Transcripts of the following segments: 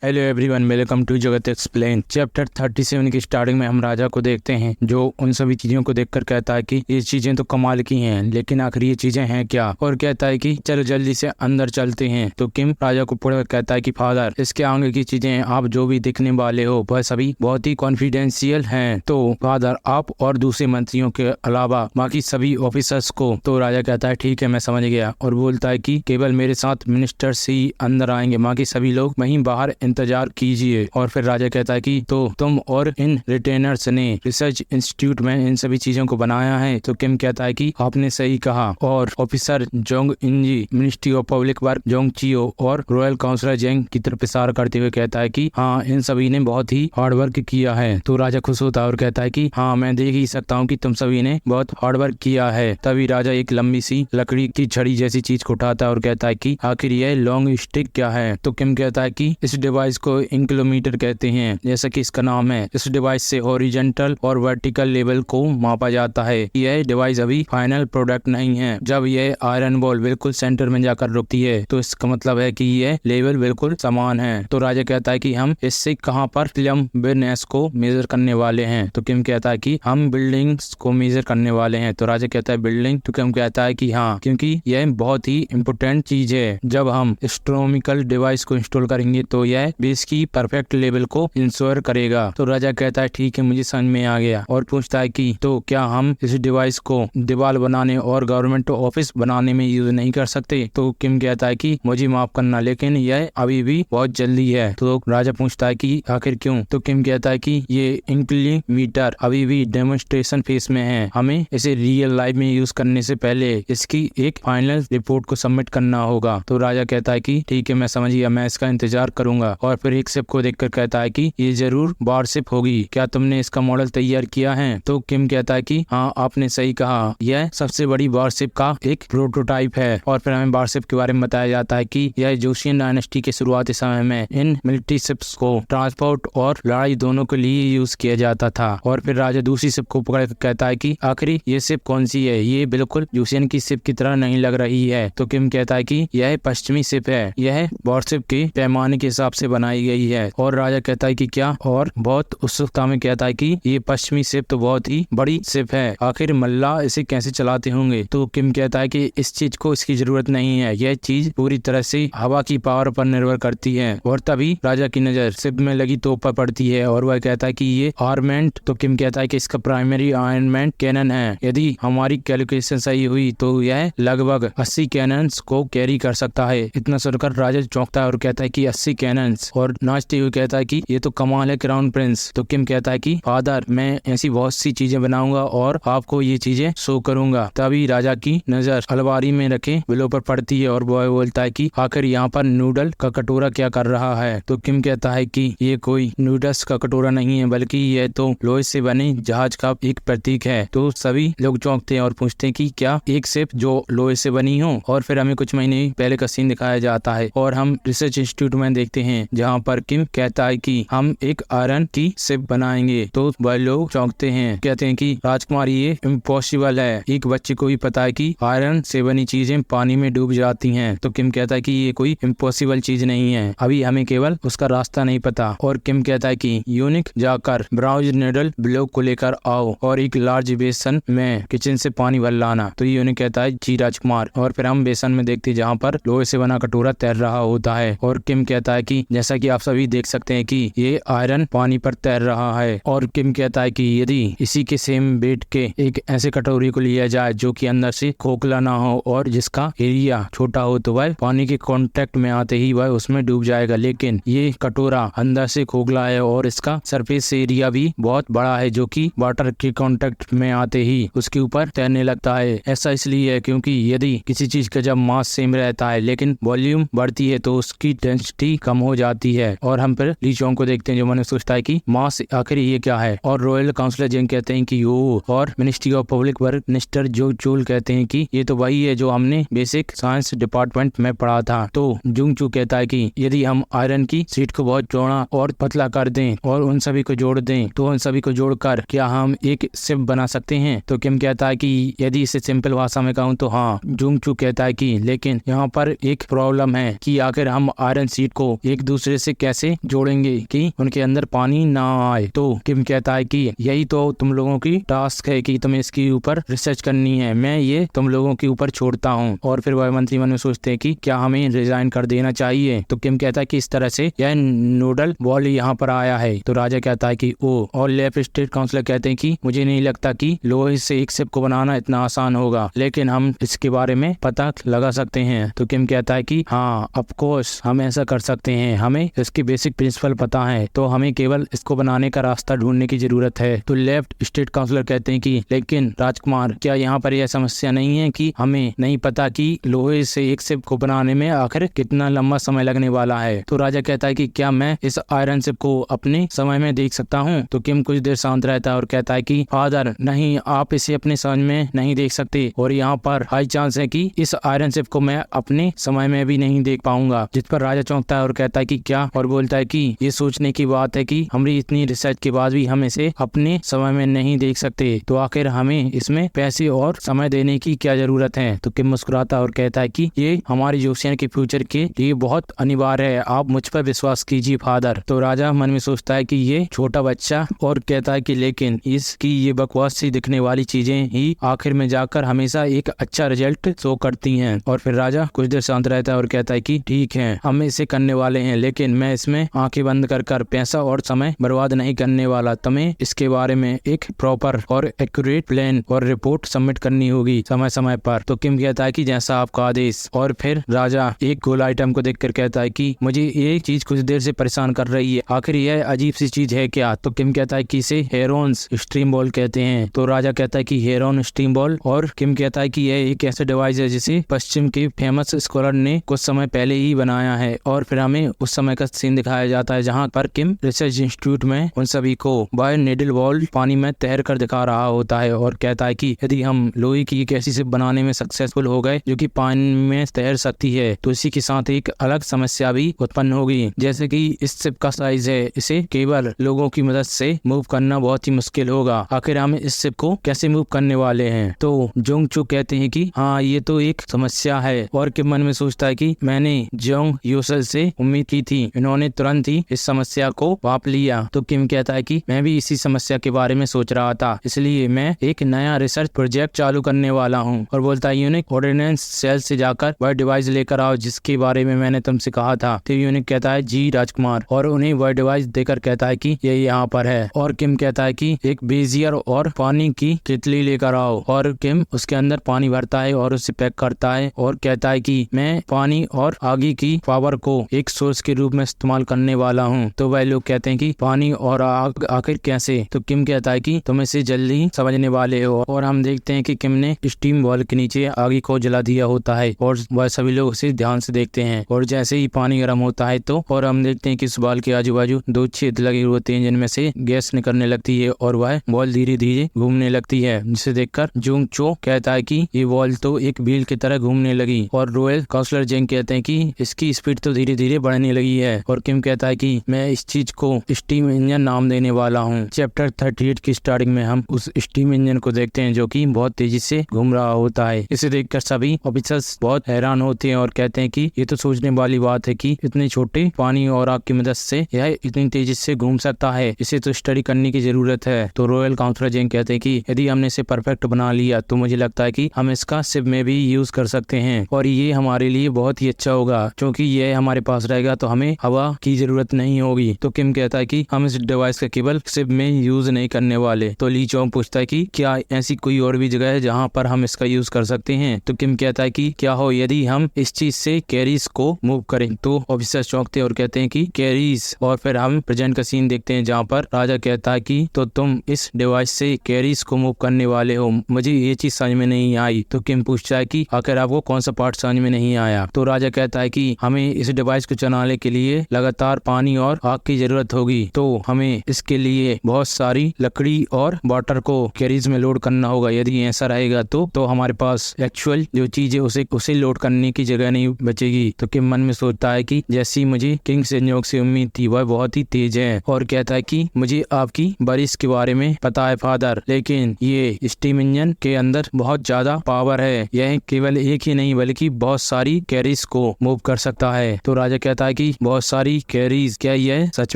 Hello everyone, welcome to जगत explain. Chapter 37 की starting में हम राजा को देखते हैं, जो उन सभी चीजों को देखकर कहता है कि ये चीजें तो कमाल की हैं, लेकिन आखिर ये चीजें हैं क्या। और कहता है कि चलो जल्दी से अंदर चलते हैं। तो किम राजा को पढ़कर कहता है कि फादर, इसके आगे की चीजें आप जो भी दिखने वाले हो वह सभी बहुत ही कॉन्फिडेंशियल हैं। तो फादर, आप और दूसरे मंत्रियों के अलावा बाकी सभी ऑफिसर्स को। तो राजा कहता है ठीक है, मैं समझ गया, और बोलता है कि केवल मेरे साथ मिनिस्टर्स ही अंदर आएंगे, बाकी सभी लोग वहीं बाहर इंतजार कीजिए। और फिर राजा कहता है कि तो तुम और इन रिटेनर्स ने रिसर्च इंस्टीट्यूट में इन सभी चीजों को बनाया है। तो किम कहता है कि आपने सही कहा। और ऑफिसर जोंग इंजी मिनिस्ट्री ऑफ पब्लिक वर्क जोंग चियो और रॉयल काउंसिलर जेंग की तरफ इशारा करते हुए कहता है कि हाँ, इन सभी ने बहुत ही हार्ड वर्क किया है। तो राजा खुश होता है और कहता है कि हाँ, मैं देख ही सकता हूँ कि तुम सभी ने बहुत हार्ड वर्क किया है। तभी राजा एक लंबी सी लकड़ी की छड़ी जैसी चीज को उठाता है और कहता है कि आखिर यह लॉन्ग स्टिक क्या है। तो किम कहता है कि इस डिवाइस को इंक्लोमीटर कहते हैं, जैसा कि इसका नाम है। इस डिवाइस से हॉरिजॉन्टल और वर्टिकल लेवल को मापा जाता है। यह डिवाइस अभी फाइनल प्रोडक्ट नहीं है। जब यह आयरन बॉल बिल्कुल सेंटर में जाकर रुकती है तो इसका मतलब है कि यह लेवल बिल्कुल समान है। तो राजा कहता है कि हम इससे कहां पर क्लम्बनेस को मेजर करने वाले हैं। तो किम कहता है कि हम बिल्डिंग्स को मेजर करने वाले हैं। तो राजा कहता है बिल्डिंग। तो किम कहता है कि हाँ, क्योंकि यह बहुत ही इम्पोर्टेंट चीज है। जब हम एस्ट्रोनॉमिकल डिवाइस को इंस्टॉल करेंगे तो यह बेस की परफेक्ट लेवल को इंश्योर करेगा। तो राजा कहता है ठीक है, मुझे समझ में आ गया, और पूछता है कि तो क्या हम इस डिवाइस को दीवार बनाने और गवर्नमेंट ऑफिस बनाने में यूज नहीं कर सकते। तो किम कहता है कि मुझे माफ करना, लेकिन यह अभी भी बहुत जल्दी है। तो राजा पूछता है कि आखिर क्यों। तो किम कहता है कि ये इंक्लीमीटर अभी भी डेमोन्स्ट्रेशन फेज में है। हमें इसे रियल लाइफ में यूज करने से पहले इसकी एक फाइनल रिपोर्ट को सबमिट करना होगा। तो राजा कहता है कि ठीक है, मैं समझ गया, मैं इसका इंतजार करूंगा। और फिर एक शिप को देखकर कहता है कि ये जरूर वारशिप होगी, क्या तुमने इसका मॉडल तैयार किया है। तो किम कहता है कि हाँ, आपने सही कहा, यह सबसे बड़ी वारशिप का एक प्रोटोटाइप है। और फिर हमें वारशिप के बारे में बताया जाता है कि यह जोशियन डायनेस्टी के शुरुआती समय में इन मिलिट्री शिप्स को ट्रांसपोर्ट और लड़ाई दोनों के लिए यूज किया जाता था। और फिर राजा दूसरी शिप को पकड़ कर कहता है कि आखिर ये शिप कौन सी है, ये बिल्कुल जोशियन की शिप की तरह नहीं लग रही है। तो किम कहता है कि यह पश्चिमी शिप है, यह वारशिप के पैमाने के हिसाब से बनाई गई है। और राजा कहता है कि क्या, और बहुत उत्सुकता में कहता है कि ये पश्चिमी शिप तो बहुत ही बड़ी शिप है, आखिर मल्ला इसे कैसे चलाते होंगे। तो किम कहता है कि इस चीज को इसकी जरूरत नहीं है, यह चीज पूरी तरह से हवा की पावर पर निर्भर करती है। और तभी राजा की नजर शिप में लगी तोप पर पड़ती है और वह कहता है कि ये आर्मेंट। तो किम कहता है कि इसका प्राइमरी आर्मेंट कैनन है। यदि हमारी कैलकुलेशन सही हुई तो यह लगभग 80 कैनन्स को कैरी कर सकता है। इतना सुनकर राजा चौंकता है और कहता है कि 80 कैनन्स, और नाचते हुए कहता है कि ये तो कमाल है क्राउन प्रिंस। तो किम कहता है कि फादर, मैं ऐसी बहुत सी चीजें बनाऊंगा और आपको ये चीजें शो करूंगा। तभी राजा की नजर अलमारी में रखे बिलों पर पड़ती है और वो बोलता है कि आखिर यहाँ पर नूडल का कटोरा क्या कर रहा है। तो किम कहता है कि ये कोई नूडल्स का कटोरा नहीं है, बल्कि यह तो लोहे से बने जहाज का एक प्रतीक है। तो सभी लोग चौंकते हैं और पूछते हैं कि क्या एक शिप जो लोहे से बनी हो। और फिर हमें कुछ महीने पहले का सीन दिखाया जाता है और हम रिसर्च इंस्टीट्यूट में देखते हैं, जहाँ पर किम कहता है कि हम एक आयरन की शिप बनाएंगे। तो वह लोग चौंकते हैं, कहते हैं कि राजकुमार, ये इम्पॉसिबल है, एक बच्चे को भी पता है कि आयरन से बनी चीजें पानी में डूब जाती हैं। तो किम कहता है कि ये कोई इम्पॉसिबल चीज नहीं है, अभी हमें केवल उसका रास्ता नहीं पता। और किम कहता है कि यूनिक जाकर ब्राउज नीडल ब्लॉक को लेकर आओ और एक लार्ज बेसन में किचन से पानी भर लाना। तो यूनिक कहता है जी राजकुमार। और फिर हम बेसन में देखते जहाँ पर लोहे से बना कटोरा तैर रहा होता है। और किम कहता है कि जैसा कि आप सभी देख सकते हैं कि ये आयरन पानी पर तैर रहा है। और किम कहता है कि यदि इसी के सेम वेट के एक ऐसे कटोरी को लिया जाए जो कि अंदर से खोखला ना हो और जिसका एरिया छोटा हो, तो वह पानी के कांटेक्ट में आते ही वह उसमें डूब जाएगा। लेकिन ये कटोरा अंदर से खोखला है और इसका सरफेस एरिया भी बहुत बड़ा है, जो कि वाटर के कांटेक्ट में आते ही उसके ऊपर तैरने लगता है। ऐसा इसलिए है क्योंकि यदि किसी चीज का जब मास सेम रहता है लेकिन वॉल्यूम बढ़ती है तो उसकी डेंसिटी कम हो जाती है। और हम फिर ली चोंग को देखते हैं, जो मैंने सोचता है कि मास आखिर ये क्या है। और रॉयल काउंसिलर जेंग कहते हैं कि यो, और ministry of public work minister जो चूल कहते हैं कि ये तो वही है जो हमने बेसिक साइंस डिपार्टमेंट में पढ़ा था। तो जुंग चू कहता है कि यदि हम आयरन की शीट को बहुत चौड़ा और पतला कर दें और उन सभी को जोड़ दें, तो उन सभी को जोड़कर क्या हम एक शिप बना सकते हैं। तो किम कहता है कि यदि इसे सिंपल भाषा में कहूँ तो हाँ। जुंग चू कहता है कि लेकिन यहाँ पर एक प्रॉब्लम है कि आखिर हम आयरन शीट को एक दूसरे से कैसे जोड़ेंगे कि उनके अंदर पानी ना आए। तो किम कहता है कि यही तो तुम लोगों की टास्क है कि तुम्हें इसके ऊपर रिसर्च करनी है, मैं ये तुम लोगों के ऊपर छोड़ता हूँ। और फिर वह मंत्री मन में सोचते हैं कि क्या हमें रिजाइन कर देना चाहिए। तो किम कहता है कि इस तरह से यह नोडल बॉल यहाँ पर आया है। तो राजा कहता है कि ओ, और लेफ्ट स्टेट काउंसिलर कहते हैं कि मुझे नहीं लगता कि लोहे से एक शिप को बनाना इतना आसान होगा, लेकिन हम इसके बारे में पता लगा सकते हैं। तो किम कहता है कि हाँ, ऑफ कोर्स हम ऐसा कर सकते हैं, हमें इसकी बेसिक प्रिंसिपल पता है, तो हमें केवल इसको बनाने का रास्ता ढूंढने की जरूरत है। तो लेफ्ट स्टेट काउंसिलर कहते हैं कि लेकिन राजकुमार, क्या यहाँ पर यह समस्या नहीं है कि हमें नहीं पता कि लोहे से एक शिप को बनाने में आखिर कितना लंबा समय लगने वाला है। तो राजा कहता है कि क्या मैं इस आयरन शिप को अपने समय में देख सकता हूँ। तो किम कुछ देर शांत रहता है और कहता है कि फादर नहीं, आप इसे अपने समय में नहीं देख सकते, और यहाँ पर हाई चांस है कि इस आयरन शिप को मैं अपने समय में भी नहीं देख पाऊंगा। जिस पर राजा चौंकता है और कहता है कि क्या, और बोलता है कि ये सोचने की बात है कि हमारी इतनी रिसर्च के बाद भी हम इसे अपने समय में नहीं देख सकते, तो आखिर हमें इसमें पैसे और समय देने की क्या जरूरत है। तो किम मुस्कुराता है और कहता है कि ये हमारे जोशियन के फ्यूचर के लिए बहुत अनिवार्य है, आप मुझ पर विश्वास कीजिए फादर। तो राजा मन में सोचता है कि ये छोटा बच्चा, और कहता है कि लेकिन इसकी ये बकवास सी दिखने वाली चीजें ही आखिर में जाकर हमेशा एक अच्छा रिजल्ट शो करती हैं। और फिर राजा कुछ देर शांत रहता है और कहता है कि ठीक है, हम इसे करने वाले हैं, लेकिन मैं इसमें आंखें बंद कर पैसा और समय बर्बाद नहीं करने वाला। तुम्हें इसके बारे में एक प्रॉपर और एक्यूरेट प्लान और रिपोर्ट सबमिट करनी होगी समय समय पर। तो किम कहता है कि जैसा आपका आदेश। और फिर राजा एक गोल आइटम को देखकर कहता है कि मुझे ये चीज कुछ देर से परेशान कर रही है, आखिर यह अजीब सी चीज है क्या। तो किम कहता है कि इसे हेरोन्स स्ट्रीम बॉल कहते हैं। तो राजा कहता है कि हेरोन स्ट्रीम बॉल, और किम कहता है कि यह एक ऐसा डिवाइस है जिसे पश्चिम के फेमस स्कॉलर ने कुछ समय पहले ही बनाया है। और फिर हमें उस समय का सीन दिखाया जाता है जहाँ पर किम रिसर्च इंस्टीट्यूट में उन सभी को बाय निडल बॉल पानी में तैर कर दिखा रहा होता है, और कहता है कि यदि हम लोहे की एक ऐसी शिप बनाने में सक्सेसफुल हो गए जो कि पानी में तैर सकती है, तो इसी के साथ एक अलग समस्या भी उत्पन्न होगी, जैसे कि इस शिप का साइज है, इसे केवल लोगों की मदद से मूव करना बहुत ही मुश्किल होगा। आखिर हम इस शिप को कैसे मूव करने वाले हैं। तो जोंग चो कहते हैं कि हाँ, ये तो एक समस्या है। और किम मन में सोचता है कि मैंने जोंग यूसल से उम्मीद की थी, इन्होंने तुरंत ही इस समस्या को भांप लिया। तो किम कहता है कि मैं भी इसी समस्या के बारे में सोच रहा था, इसलिए मैं एक नया रिसर्च प्रोजेक्ट चालू करने वाला हूँ। और बोलता है यूनिक ऑर्डिनेंस सेल से जाकर वह डिवाइस लेकर आओ जिसके बारे में मैंने तुमसे कहा था। तो यूनिक कहता है जी राजकुमार, और उन्हें वह डिवाइस देकर कहता है कि ये यहाँ पर है। और किम कहता है कि एक बेजियर और पानी की केतली लेकर आओ। और किम उसके अंदर पानी भरता है और उसे पैक करता है और कहता है कि मैं पानी और आगे की पावर को एक सोर्स के रूप में इस्तेमाल करने वाला हूँ। तो वह लोग कहते हैं कि पानी और आग आखिर कैसे। तो किम कहता है कि तुम इसे जल्दी समझने वाले हो। और हम देखते हैं कि किम ने स्टीम बॉल के नीचे आगे को जला दिया होता है और वह सभी लोग उसे ध्यान से देखते हैं। और जैसे ही पानी गर्म होता है तो और हम देखते हैं कि इस बॉल के आजू बाजू दो छेद लगे होते हैं जिनमें से गैस निकलने लगती है और वह बॉल धीरे धीरे घूमने लगती है, जिसे देखकर जोंग चो कहता है कि ये बॉल तो एक व्हील की तरह घूमने लगी। और रॉयल काउंसलर जेंग कहते हैं कि इसकी स्पीड तो धीरे धीरे बढ़ने लगी है। और किम कहता है कि मैं इस चीज को स्टीम इंजन नाम देने वाला हूँ। चैप्टर 38 की स्टार्टिंग में हम उस स्टीम इंजन को देखते हैं जो कि बहुत तेजी से घूम रहा होता है। इसे देखकर सभी ऑफिसर्स बहुत हैरान होते हैं और कहते हैं कि ये तो सोचने वाली बात है कि इतने छोटे पानी और आग की मदद से यह इतनी तेजी से घूम सकता है, इसे तो स्टडी करने की जरूरत है। तो रॉयल काउंसलर जेंग कहते हैं कि यदि हमने इसे परफेक्ट बना लिया तो मुझे लगता है कि हम इसका शिप में भी यूज कर सकते हैं और ये हमारे लिए बहुत ही अच्छा होगा, क्योंकि यह हमारे पास रहेगा तो हमें हवा की जरूरत नहीं होगी। तो किम कहता है कि हम इस डिवाइस का केवल शिप में यूज नहीं करने वाले। तो ली चोंग पूछता है कि क्या ऐसी कोई और भी जगह है जहाँ पर हम इसका यूज कर सकते हैं। तो किम कहता है कि क्या हो यदि हम इस चीज से कैरीज को मूव करें। तो ऑफिसर चौंकते और कहते हैं कि कैरीज। और फिर हम प्रेजेंट का सीन देखते हैं जहाँ पर राजा कहता है कि तो तुम इस डिवाइस से कैरीज को मूव करने वाले हो, मुझे ये चीज समझ में नहीं आई। तो किम पूछता है कि आखिर आपको कौन सा पार्ट समझ में नहीं आया। तो राजा कहता है कि हमें इस डिवाइस को चलाने के लिए लगातार पानी और आग की जरूरत होगी, तो हमें इसके लिए बहुत सारी लकड़ी और वाटर को कैरीज में लोड करना होगा। यदि ऐसा रहेगा तो हमारे पास एक्चुअल जो चीज है उसे लोड करने की जगह नहीं बचेगी। तो किम मन में सोचता है कि जैसी मुझे किंग सेजोंग से उम्मीद थी वह बहुत ही तेज है। और कहता है कि मुझे आपकी बारिश के बारे में पता है फादर, लेकिन ये स्टीम इंजन के अंदर बहुत ज्यादा पावर है, यह केवल एक ही नहीं बल्कि बहुत सारी कैरीज को मूव कर सकता है। तो राजा कहता है कि बहुत सारी कैरीज, क्या ये सच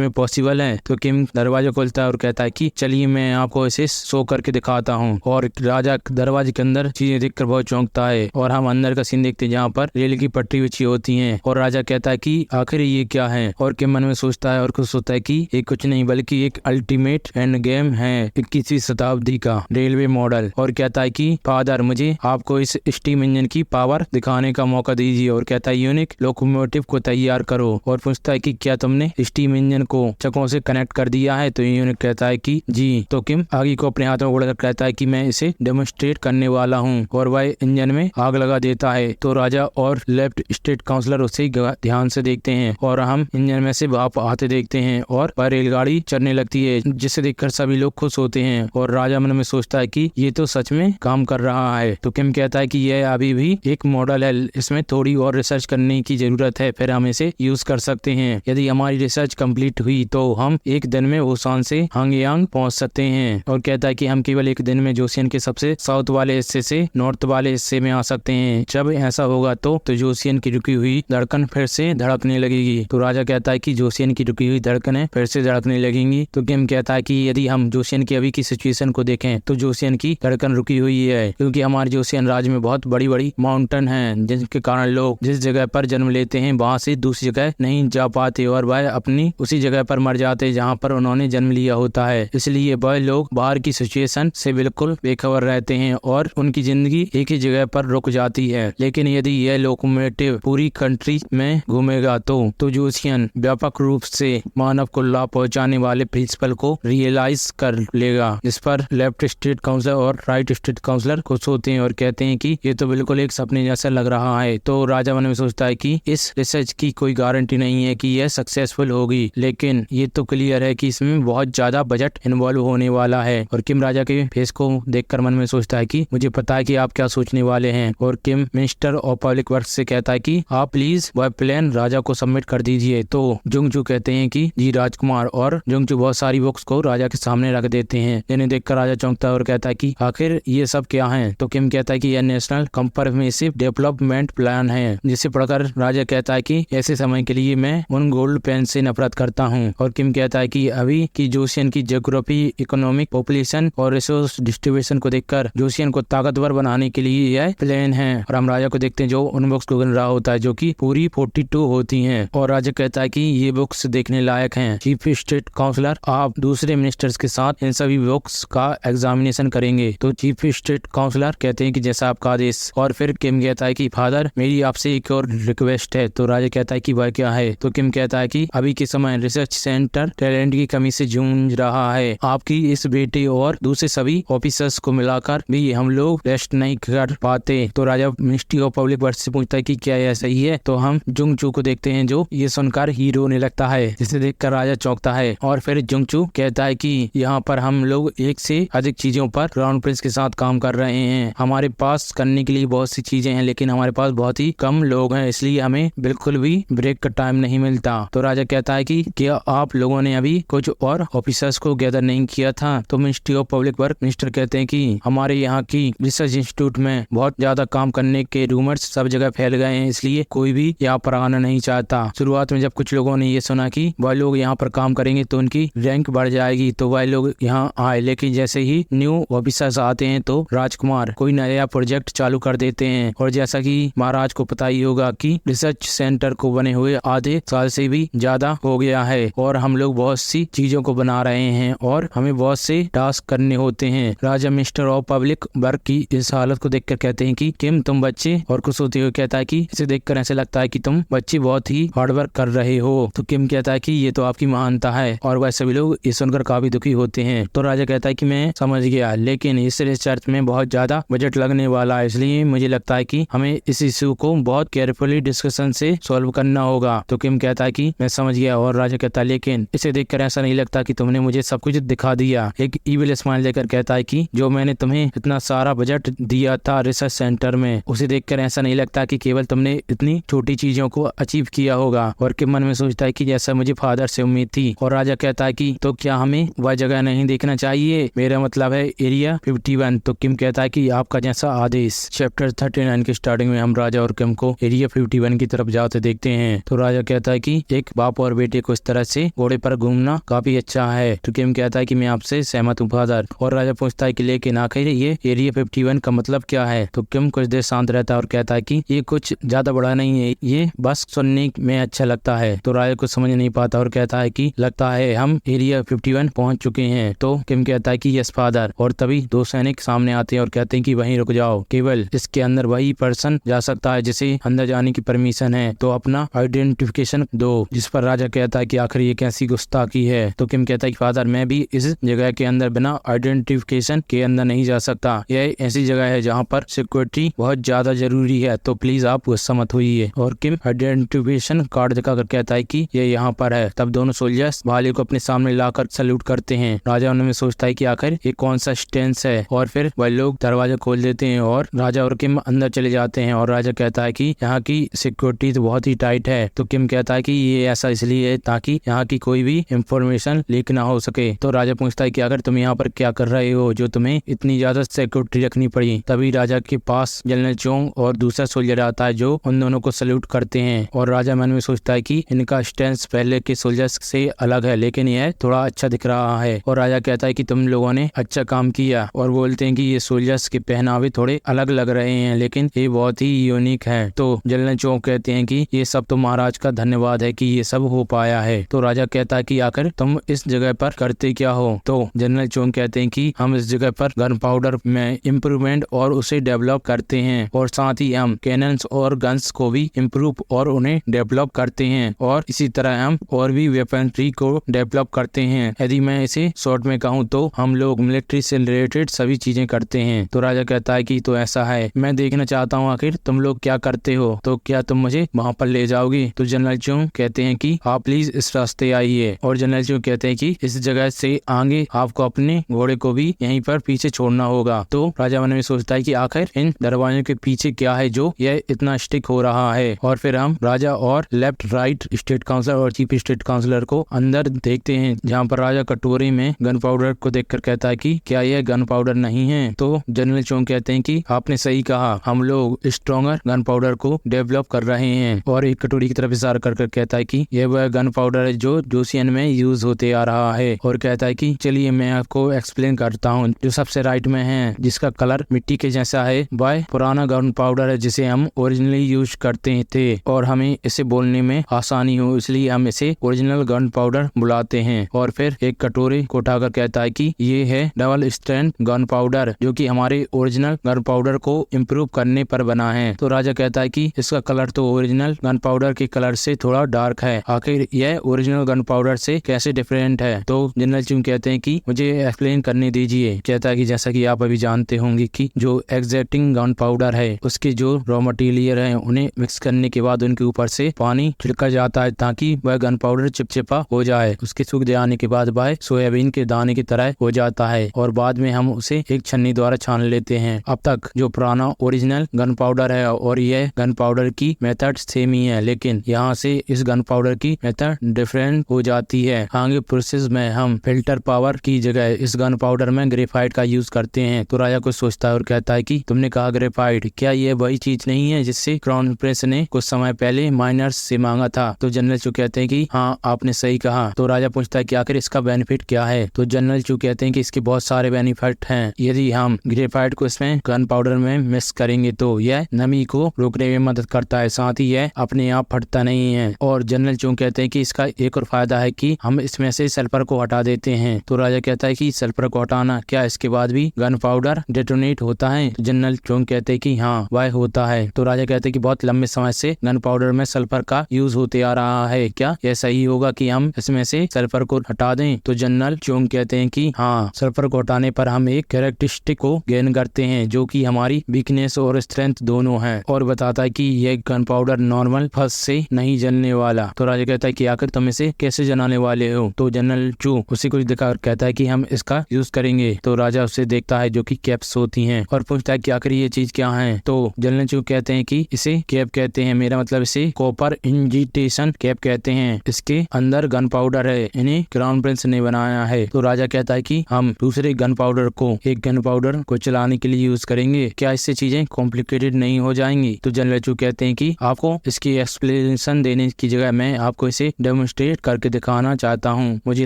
में पॉसिबल है? तो किम दरवाजा खोलता है और कहता है कि चलिए मैं आपको इसे शो करके दिखाता हूँ। और राजा दरवाजे के अंदर चीजें देखकर बहुत चौंकता है और हम अंदर का सीन देखते हैं जहाँ पर रेल की पटरी बिछी होती है। और राजा कहता है कि आखिर ये क्या है? और किम मन में सोचता है और खुश होता है कि ये कुछ नहीं बल्कि एक अल्टीमेट एंड गेम है, 21वीं शताब्दी का रेलवे मॉडल। और कहता है कि फादर, मुझे आपको इस स्टीम इंजन की पावर दिखाने का मौका दीजिए। और कहता है यूनिक लोकोमोटिव को तैयार करो। और पूछता है कि क्या तुमने स्टीम इंजन को चक्कों से कनेक्ट कर दिया है? तो यूनिक कहता है कि जी। तो किम आगे को अपने हाथ में उड़कर कहता है कि मैं इसे डेमोन्स्ट्रेट करने वाला हूँ। और वह इंजन में आग लगा देता है। तो राजा और लेफ्ट स्टेट काउंसलर उसे ध्यान से देखते हैं और हम इंजन में से भाप आते देखते हैं और वह रेलगाड़ी चलने लगती है, जिसे देखकर सभी लोग खुश होते हैं। और राजा मन में सोचता है कि ये तो सच में काम कर रहा है। तो किम कहता है कि यह अभी भी एक मॉडल है, इसमें थोड़ी और रिसर्च करने की जरूरत है, फिर हम इसे यूज कर सकते हैं। यदि हमारी रिसर्च कंप्लीट हुई तो हम एक दिन में ओसान से हांगयांग पहुंच सकते हैं। और कहता है कि हम केवल एक दिन में जोशियन के सबसे साउथ वाले हिस्से से नॉर्थ वाले हिस्से में आ सकते हैं। जब ऐसा होगा तो जोशियन की रुकी हुई धड़कन फिर से धड़कने लगेगी। तो राजा कहता है कि जोशियन की रुकी हुई धड़कनें फिर से धड़कने लगेंगी। तो किम कहता है कि यदि हम जोशियन की अभी की सिचुएशन को देखें तो जोशियन की धड़कन रुकी हुई है, क्योंकि हमारे जोशियन राज्य में बहुत बड़ी बड़ी माउंटेन हैं, जिनके कारण लोग जिस जगह पर जन्म लेते हैं वहां से दूसरी जगह नहीं जा पाते और वह अपनी उसी जगह पर मर जाते जहाँ पर उन्होंने जन्म लिया होता है। इसलिए वह लोग बाहर की सिचुएशन से बिल्कुल बेखबर रहते हैं और उनकी जिंदगी एक ही जगह पर रुक जाती है। लेकिन यदि यह लोकोमोटिव पूरी कंट्री में घूमेगा तो जोशियन व्यापक रूप से मानव को लाभ पहुंचाने वाले प्रिंसिपल को रियलाइज कर लेगा। इस पर लेफ्ट स्टेट काउंसलर और राइट स्टेट काउंसलर खुश होते हैं और कहते हैं कि ये तो बिल्कुल एक सपने जैसा लग रहा है। तो राजा मन में सोचता है कि इस रिसर्च की कोई गारंटी नहीं है कि यह सक्सेसफुल होगी, लेकिन ये तो क्लियर है कि इसमें बहुत ज्यादा बजट इन्वॉल्व होने वाला है। और किम राजा के फेस को देखकर मन में सोचता है कि मुझे पता है कि आप क्या सोचने वाले हैं। और किम मिनिस्टर ऑफ पब्लिक वर्क से कहता है कि आप प्लीज वह प्लान राजा को सबमिट कर दीजिए। तो जुंगचू कहते हैं कि जी राजकुमार। और जुंगचू बहुत सारी बुक्स को राजा के सामने रख देते हैं, जिन्हें देखकर राजा चौंकता है और कहता है कि आखिर ये सब क्या है? तो किम कहता है कि यह नेशनल कंप्रेहेंसिव डेवलपमेंट प्लान है, जिसे पढ़कर राजा कहता है कि ऐसे समय के लिए मैं उन गोल्ड पेन से नफरत करता हूँ। और किम कहता है कि अभी की जोशियन की ज्योग्राफी, इकोनॉमिक, पॉपुलेशन और रिसोर्स डिस्ट्रीब्यूशन को देखकर जोशियन को ताकतवर बनाने के लिए यह प्लान है। और हम राजा को देखते हैं जो उन बुक्स को गिन रहा होता है, जो कि पूरी 42 होती हैं। और राजा कहता है कि ये बुक्स देखने लायक हैं। चीफ स्टेट काउंसलर, आप दूसरे मिनिस्टर्स के साथ इन सभी बुक्स का एग्जामिनेशन करेंगे। तो चीफ स्टेट काउंसलर कहते हैं कि जैसा आपका आदेश। और फिर किम कहता है कि फादर, मेरी आपसे एक और रिक्वेस्ट है। तो राजा कहता है कि वह क्या है? तो किम कहता है कि अभी के समय रिसर्च सेंटर टैलेंट की कमी से जूझ रहा है। आपकी इस बेटे और दूसरे सभी ऑफिसर्स को मिलाकर भी हम लोग रेस्ट नहीं कर पाते। तो राजा मिनिस्ट्री ऑफ पब्लिक वर्क से पूछता है कि क्या यह सही है? तो हम जुंगचू को देखते हैं जो ये सुनकर ही रोने लगता है, जिसे देखकर राजा चौंकता है। और फिर जुंगचू कहता है कि यहाँ पर हम लोग एक से अधिक चीजों पर क्राउन प्रिंस के साथ काम कर रहे हैं। हमारे पास करने के लिए बहुत सी चीजें हैं, लेकिन हमारे पास बहुत ही कम लोग हैं, इसलिए हमें बिल्कुल भी ब्रेक का टाइम नहीं मिलता। तो राजा कहता है कि क्या आप लोगों ने अभी कुछ और ऑफिसर्स को गैदर नहीं किया था? तो ministry of public work minister कहते हैं कि हमारे यहाँ की रिसर्च इंस्टीट्यूट में बहुत ज्यादा काम करने के रूमर्स सब जगह फैल गए हैं, इसलिए कोई भी यहाँ पर आना नहीं चाहता। शुरुआत में जब कुछ लोगों ने ये सुना कि वह लोग यहाँ पर काम करेंगे तो उनकी रैंक बढ़ जाएगी, तो वह लोग यहाँ आए। लेकिन जैसे ही न्यू ऑफिसर्स आते हैं तो राजकुमार कोई नया प्रोजेक्ट चालू कर देते हैं। और जैसा कि महाराज को पता ही होगा कि रिसर्च सेंटर को बने हुए आधे साल से भी ज्यादा हो गया है और हम लोग बहुत सी चीजों को बना रहे हैं और हमें बहुत से टास्क करने होते हैं। राजा मिनिस्टर ऑफ पब्लिक वर्क की इस हालत को देखकर कहते हैं कि किम, तुम बच्चे, और खुश होते हुए कहता है कि इसे देखकर ऐसे लगता है कि तुम बच्चे बहुत ही हार्ड वर्क कर रहे हो। तो किम कहता है कि ये तो आपकी महानता है। और वह सभी लोग इस सुनकर काफी दुखी होते हैं। तो राजा कहता है कि मैं समझ गया, लेकिन इस रिसर्च में बहुत ज्यादा बजट लगने वाला है, इसलिए मुझे लगता है कि हमें इस इश्यू को बहुत केयरफुली डिस्कशन से सॉल्व करना होगा। तो किम कहता है कि मैं समझ गया। और राजा कहता है लेकिन इसे देखकर ऐसा नहीं लगता कि तुमने मुझे सब कुछ दिखा दिया। एक ईविल स्माइल लेकर कहता है कि जो मैंने तुम्हें इतना सारा बजट दिया था रिसर्च सेंटर में, उसे देखकर ऐसा नहीं लगता कि केवल तुमने इतनी छोटी चीजों को अचीव किया होगा। और किम मन में सोचता है कि जैसा मुझे फादर से उम्मीद थी। और राजा कहता है कि तो क्या हमें वह जगह नहीं देखना चाहिए? मेरा मतलब है एरिया 51। तो किम कहता है कि आपका जैसा आदेश। चैप्टर 39 के स्टार्टिंग में हम राजा और किम को एरिया 51 की तरफ जाते देखते हैं। तो तो राजा कहता है कि एक बाप और बेटे को इस तरह से घोड़े पर घूमना काफी अच्छा है। तो किम कहता है कि मैं आपसे सहमत हूँ फादर। और राजा पूछता है कि लेकिन आखिर ये एरिया 51 का मतलब क्या है। तो किम कुछ देर शांत रहता है और कहता है कि ये कुछ ज्यादा बड़ा नहीं है, ये बस सुनने में अच्छा लगता है। तो राजा कुछ समझ नहीं पाता और कहता है कि लगता है हम एरिया 51 पहुंच चुके हैं। तो किम कहता है कि यस फादर। और तभी 2 सैनिक सामने आते हैं और कहते हैं कि वहीं रुक जाओ, केवल इसके अंदर वही पर्सन जा सकता है जिसे अंदर जाने की परमिशन है, तो अपना आइडेंटिफिकेशन दो। जिस पर राजा कहता है कि आखिर ये कैसी गुस्ताखी है। तो किम कहता है कि फादर मैं भी इस जगह के अंदर बिना आइडेंटिफिकेशन के अंदर नहीं जा सकता। यह ऐसी जगह है जहाँ पर सिक्योरिटी बहुत ज्यादा जरूरी है, तो प्लीज आप गुस्सा मत होइए। और किम आइडेंटिफिकेशन कार्ड दिखाकर कहता है कि ये यहाँ पर है। तब दोनों सोल्जर्स भाले को अपने सामने लाकर सैल्यूट करते हैं। राजा उनमें सोचता है कि आखिर ये कौन सा स्टेंस है, और फिर वह लोग दरवाजा खोल देते हैं और राजा और किम अंदर चले जाते हैं। और राजा कहता है कि यहाँ की सिक्योरिटी तो बहुत ही टाइट है। तो किम कहता है कि ये ऐसा इसलिए है ताकि यहाँ की कोई भी इंफॉर्मेशन लीक ना हो सके। तो राजा पूछता है कि अगर तुम यहाँ पर क्या कर रहे हो जो तुम्हें इतनी ज्यादा सिक्योरिटी रखनी पड़ी। तभी राजा के पास जनरल चोंग और दूसरा सोल्जर आता है जो उन दोनों को सैल्यूट करते हैं। और राजा मन में सोचता है कि इनका स्टेंस पहले के सोल्जर्स से अलग है, लेकिन यह थोड़ा अच्छा दिख रहा है। और राजा कहता है कि तुम लोगों ने अच्छा काम किया, और बोलते हैं कि ये सोल्जर्स के पहनावे थोड़े अलग लग रहे हैं लेकिन ये बहुत ही यूनिक है। तो जनरल चोंग कहते हैं कि ये सब तो महाराज का धन्यवाद है कि ये सब हो पाया है। तो राजा कहता है कि आखिर तुम इस जगह पर करते क्या हो। तो जनरल चोंग कहते हैं कि हम इस जगह पर गन पाउडर में इम्प्रूवमेंट और उसे डेवलप करते हैं, और साथ ही हम कैनन्स और गन्स को भी इम्प्रूव और उन्हें डेवलप करते हैं, और इसी तरह हम और भी वेपनरी को डेवलप करते हैं। यदि मैं इसे शॉर्ट में कहूँ तो हम लोग मिलिट्री से रिलेटेड सभी चीजें करते हैं। तो राजा कहता है कि तो ऐसा है, मैं देखना चाहता हूँ आखिर तुम लोग क्या करते हो, तो क्या तुम मुझे वहाँ पर ले जाओगे। तो जनरल चोंग कहते हैं कि आप प्लीज इस रास्ते आइए। और जनरल चोंग कहते हैं कि इस जगह से आगे आपको अपने घोड़े को भी यहीं पर पीछे छोड़ना होगा। तो राजा मन में सोचता है कि आखिर इन दरवाजों के पीछे क्या है जो यह इतना स्टिक हो रहा है। और फिर हम राजा और लेफ्ट राइट स्टेट काउंसलर और चीफ स्टेट काउंसलर को अंदर देखते हैं, जहाँ पर राजा कटोरे में गन पाउडर को देखकर कहता है कि क्या यह गन पाउडर नहीं है। तो जनरल चोंग कहते हैं कि आपने सही कहा, हम लोग स्ट्रॉन्गर गन पाउडर को डेवलप कर रहे हैं। और एक कटोरी की तरफ इशारा कर कहता है कि यह वह गन पाउडर है जो जोशियन में यूज होते आ रहा है। और कहता है कि चलिए मैं आपको एक्सप्लेन करता हूँ। जो सबसे राइट में है जिसका कलर मिट्टी के जैसा है वह पुराना गन पाउडर है जिसे हम ओरिजिनली यूज करते थे, और हमें इसे बोलने में आसानी हो इसलिए हम इसे ओरिजिनल गन पाउडर बुलाते हैं। और फिर एक कटोरे को उठाकर कहता है कि ये है डबल स्ट्रेंथ गन पाउडर जो कि हमारे ओरिजिनल गन पाउडर को इम्प्रूव करने पर बना है। तो राजा कहता है कि इसका कलर तो ओरिजिनल गन पाउडर के कलर से थोड़ा डार्क है, आखिर यह ओरिजिनल गन पाउडर से कैसे डिफरेंट है। तो जनरल चोंग कहते हैं कि मुझे एक्सप्लेन करने दीजिए। कहता है कि जैसा कि आप अभी जानते होंगे कि जो एग्जैक्टिंग गन पाउडर है उसके जो रॉ मटेरियल है उन्हें मिक्स करने के बाद उनके ऊपर से पानी छिड़का जाता है ताकि वह गन पाउडर चिपचिपा हो जाए। उसके सूख जाने के बाद वह सोयाबीन के दाने की तरह हो जाता है, और बाद में हम उसे एक छन्नी द्वारा छान लेते हैं। अब तक जो पुराना ओरिजिनल गन पाउडर है और यह गन पाउडर की मेथड सेम ही है, लेकिन यहाँ से इस गन पाउडर की मेथड डिफरेंट हो जाती है। आगे प्रोसेस में हम फिल्टर पावर की जगह इस गन पाउडर में ग्रेफाइट का यूज करते हैं। तो राजा कुछ सोचता है और कहता है कि तुमने कहा ग्रेफाइट, क्या यह वही चीज नहीं है जिससे क्राउन प्रिंस ने कुछ समय पहले माइनर्स से मांगा था। तो जनरल चू कहते हैं कि हाँ आपने सही कहा। तो राजा पूछता है कि आखिर इसका बेनिफिट क्या है। तो जनरल चू कहते हैं कि इसके बहुत सारे बेनिफिट हैं। यदि हम ग्रेफाइट को इसमें गन पाउडर में मिक्स करेंगे तो यह नमी को रोकने में मदद करता है, साथ ही यह अपने आप फटता नहीं है। और जनरल चू कहते हैं कि इसका एक और फायदा है कि हम इसमें से सल्फर को हटा देते हैं। तो राजा कहता है कि सल्फर को हटाना, क्या इसके बाद भी गन पाउडर डेटोनेट होता है। तो जनरल चोंग कहते हैं कि हाँ वह होता है। तो राजा कहते हैं कि बहुत लंबे समय से गन पाउडर में सल्फर का यूज होते आ रहा है, क्या यह सही होगा कि हम इसमें से सल्फर को हटा दें। तो जनरल चोंग कहते हैं कि हाँ, सल्फर को हटाने पर हम एक कैरेक्टरिस्टिक को गेन करते हैं जो कि हमारी वीकनेस और स्ट्रेंथ दोनों है, और बताता है कि यह गन पाउडर नॉर्मल फर्स्ट से नहीं जलने वाला। तो राजा कहता है कि आखिर तुम इसे कैसे जलाने वाले हो। तो जनरल चू उसे कुछ दिखाकर कहता है कि हम इसका यूज करेंगे। तो राजा उसे देखता है जो कि कैप्स होती हैं और पूछता है कि आखिर ये चीज क्या है। तो जनरल चू कहते हैं कि इसे कैप कहते हैं, मेरा मतलब इसे कॉपर इंजिटेशन कैप कहते हैं। इसके अंदर गन पाउडर है, इन्हें क्राउन प्रिंस ने बनाया है। तो राजा कहता है कि हम दूसरे गन पाउडर को एक गन पाउडर को चलाने के लिए यूज करेंगे, क्या इससे चीजें कॉम्प्लिकेटेड नहीं हो जाएंगी। तो जनरल चू कहते हैं कि आपको इसकी एक्सप्लेन एक्सप्लेनेशन देने की जगह मैं आपको इसे डेमोन्स्ट्रेट करके दिखाना चाहता हूँ। मुझे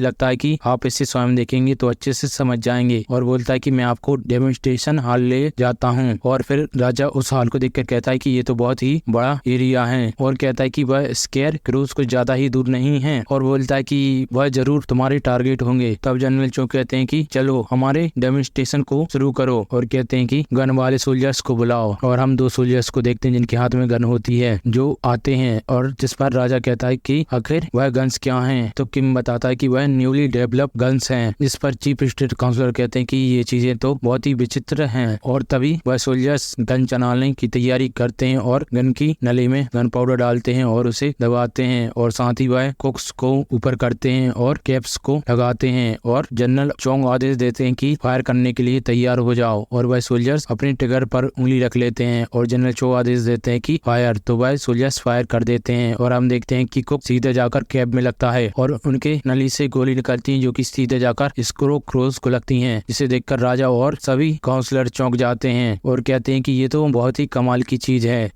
लगता है कि आप इसे स्वयं देखेंगे तो अच्छे से समझ जाएंगे। और बोलता है कि मैं आपको डेमोन्स्ट्रेशन हॉल ले जाता हूँ। और फिर राजा उस हॉल को देखकर कहता है कि ये तो बहुत ही बड़ा एरिया है और कहता है कि वह स्केयर क्रूज कुछ ज्यादा ही दूर नहीं है और बोलता है कि वह जरूर तुम्हारे टारगेट होंगे। तब जनरल चो कहते हैं कि चलो हमारे डेमोन्स्ट्रेशन को शुरू करो और कहते हैं कि गन वाले सोल्जर्स को बुलाओ। और हम 2 सोल्जर्स को देखते हैं जिनके हाथ में गन होती है जो आते हैं और जिस पर राजा कहता है कि आखिर वह गन्स क्या हैं। तो किम बताता है कि वह न्यूली डेवलप गन्स हैं। जिस पर चीफ स्टेट काउंसलर कहते हैं कि ये चीजें तो बहुत ही विचित्र हैं। और तभी वह सोल्जर्स गन चलाने की तैयारी करते हैं और गन की नली में गन पाउडर डालते हैं और उसे दबाते हैं और साथ ही वह कुक्स को ऊपर करते हैं और कैप्स को लगाते हैं। और जनरल चोंग आदेश देते हैं कि फायर करने के लिए तैयार हो जाओ और वह सोल्जर्स अपने ट्रिगर पर उंगली रख लेते हैं और जनरल चो आदेश देते हैं कि फायर। तो वह सोल्जर्स फायर कर देते हैं और हम देखते हैं कि कुक सीधे जाकर कैब में लगता है और उनके नली से गोली निकलती है जो कि सीधे जाकर स्क्रो क्रोज को लगती हैं, जिसे देखकर राजा और सभी काउंसलर चौंक जाते हैं और कहते हैं कि ये तो बहुत ही कमाल की चीज है।